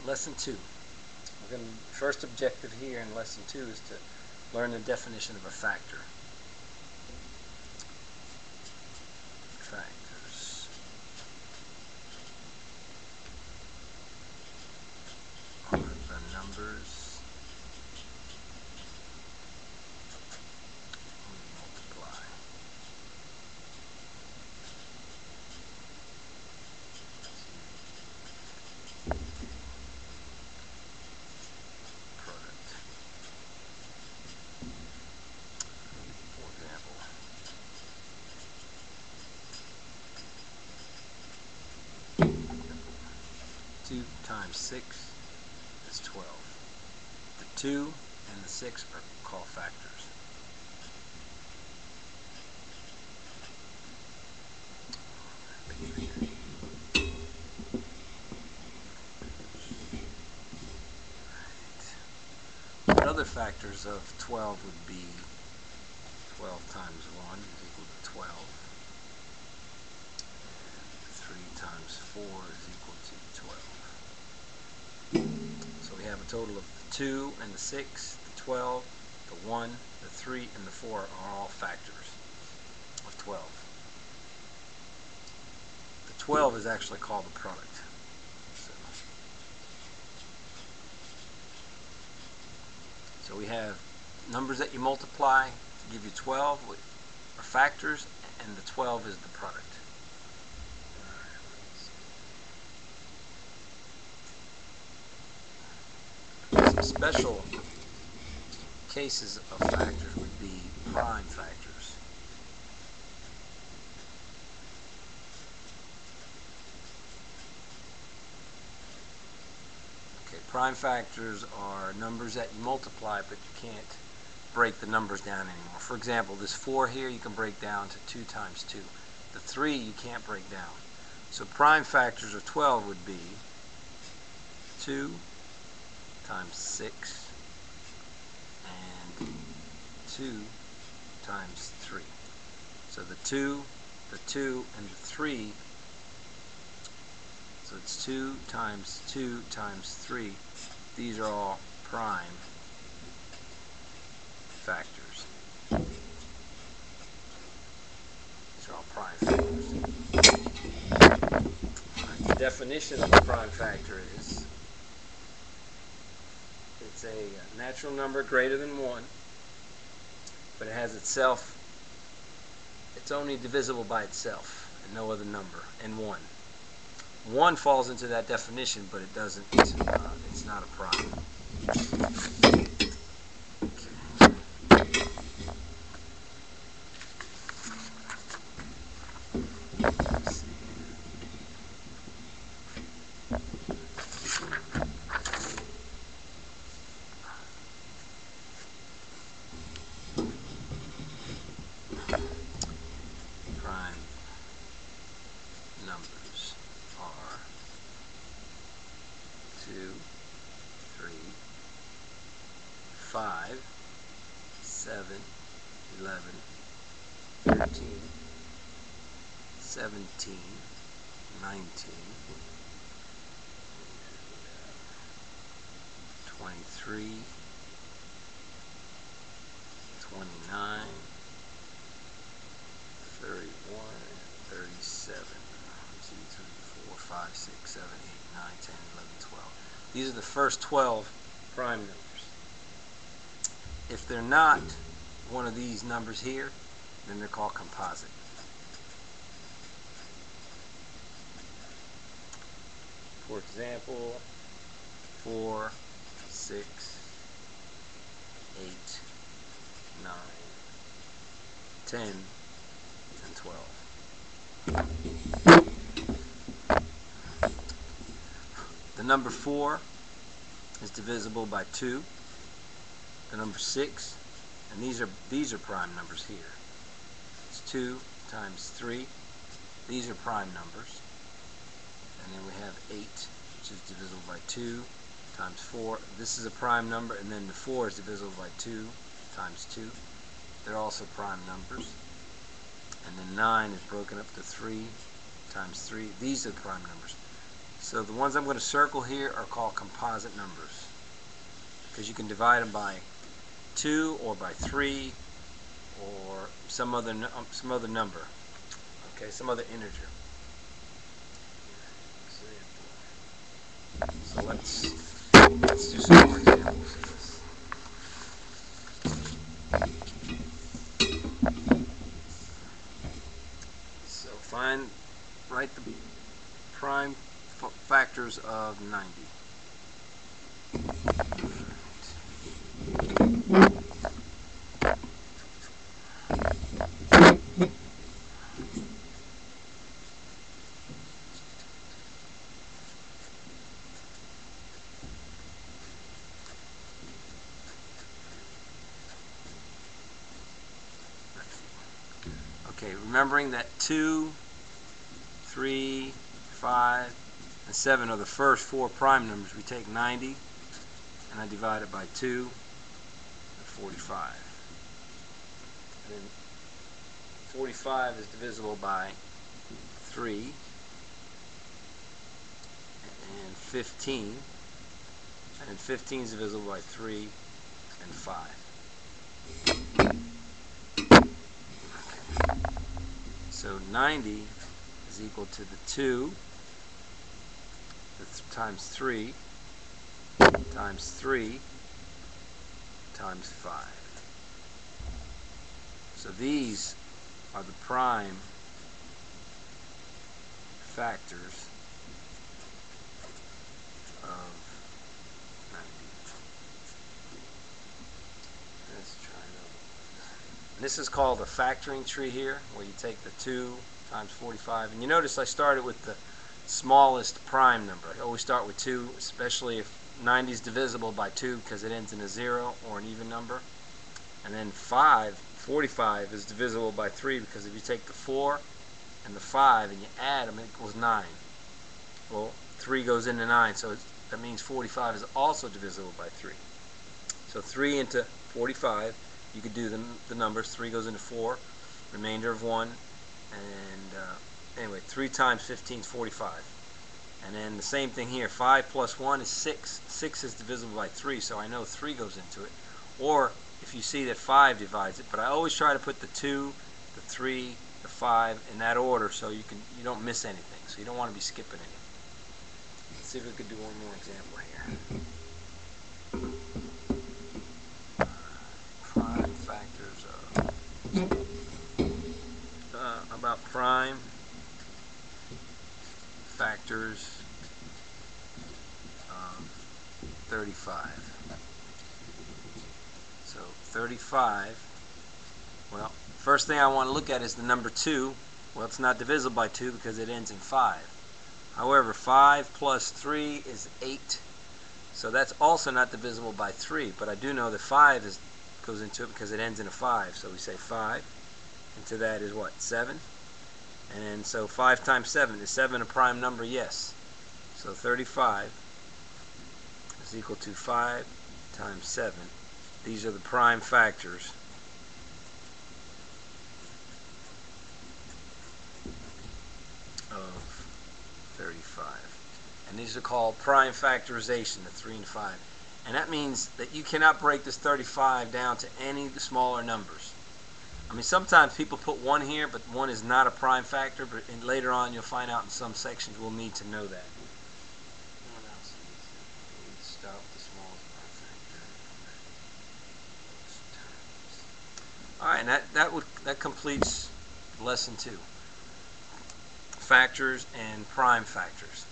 Lesson 2. First objective here in Lesson 2 is to learn the definition of a factor. Factors are the numbers we multiply. For example, 2 times 6 is 12. The 2 and the 6 are called factors. Right. Other factors of 12 would be 12 times 1 is equal to 12. And 3 times 4 is equal to 12. So we have a total of the 2 and the 6, the 12, the 1, the 3, and the 4 are all factors of 12. The 12 is actually called the product. So we have numbers that you multiply to give you 12 are factors, and the 12 is the product. Some special cases of factors would be prime factors. Okay, prime factors are numbers that you multiply, but you can't break the numbers down anymore. For example, this 4 here you can break down to 2 times 2. The 3 you can't break down. So prime factors of 12 would be 2 times 6 and 2 times 3. So the 2, and the 3, so it's 2 times 2 times 3. These are all prime factors. These are all prime factors. Right, the definition of a prime factor is it's a natural number greater than 1, but it has itself, it's only divisible by itself and no other number, and 1. 1 falls into that definition, but it doesn't, it's not a prime. Prime numbers are 2, 3, 5, 7, 11, 13, 17, 19, 23, 29, 31, 37, 1, 2, 3, 4, 5, 6, 7, 8, 9, 10, 11, 12. These are the first 12 prime numbers. If they're not one of these numbers here, then they're called composite. For example, 4, 6, 8, 9, 10, and 12. The number 4 is divisible by 2. The number 6, and these are prime numbers here. It's 2 times 3. These are prime numbers. And then we have 8, which is divisible by 2 times 4. This is a prime number, and then the 4 is divisible by 2 times 2. They're also prime numbers. And then 9 is broken up to 3 times 3. These are prime numbers. So the ones I'm going to circle here are called composite numbers, because you can divide them by 2 or by 3 or some other number. Okay, some other integer. So let's do some more examples of this. So write the prime factors of 90. Okay, remembering that 2, 3, 5, and 7 are the first 4 prime numbers, we take 90 and I divide it by 2 and 45. And then 45 is divisible by 3 and 15, and then 15 is divisible by 3 and 5. So 90 is equal to the 2 times 3 times 3 times 5. So these are the prime factors of 90. Let's try another one. This is called a factoring tree here, where you take the 2 times 45. And you notice I started with the smallest prime number. I always start with 2, especially if 90 is divisible by 2 because it ends in a 0 or an even number. And then 45 is divisible by 3 because if you take the 4 and the 5 and you add them, it equals 9. Well, 3 goes into 9, so that means 45 is also divisible by 3. So 3 into 45, you could do the numbers. 3 goes into 4, remainder of 1, and anyway, 3 times 15 is 45. And then the same thing here, 5 plus 1 is 6. 6 is divisible by 3, so I know 3 goes into it. Or if you see that 5 divides it, but I always try to put the 2, the 3, the 5 in that order so you don't miss anything. So you don't want to be skipping anything. Let's see if we could do one more example here. Prime factors of about prime factors of 35. So 35, well, first thing I want to look at is the number 2. Well, it's not divisible by 2 because it ends in 5. However, 5 plus 3 is 8. So that's also not divisible by 3, but I do know that 5 goes into it because it ends in a 5. So we say 5. Into that is what? 7. And so 5 times 7. Is 7 a prime number? Yes. So 35 is equal to 5 times 7. These are the prime factors of 35. And these are called prime factorization, the 3 and 5. And that means that you cannot break this 35 down to any smaller numbers. I mean, sometimes people put 1 here, but 1 is not a prime factor, but later on you'll find out in some sections we'll need to know that. What else? Let's start with the smallest prime factor. Alright, that completes lesson 2. Factors and prime factors.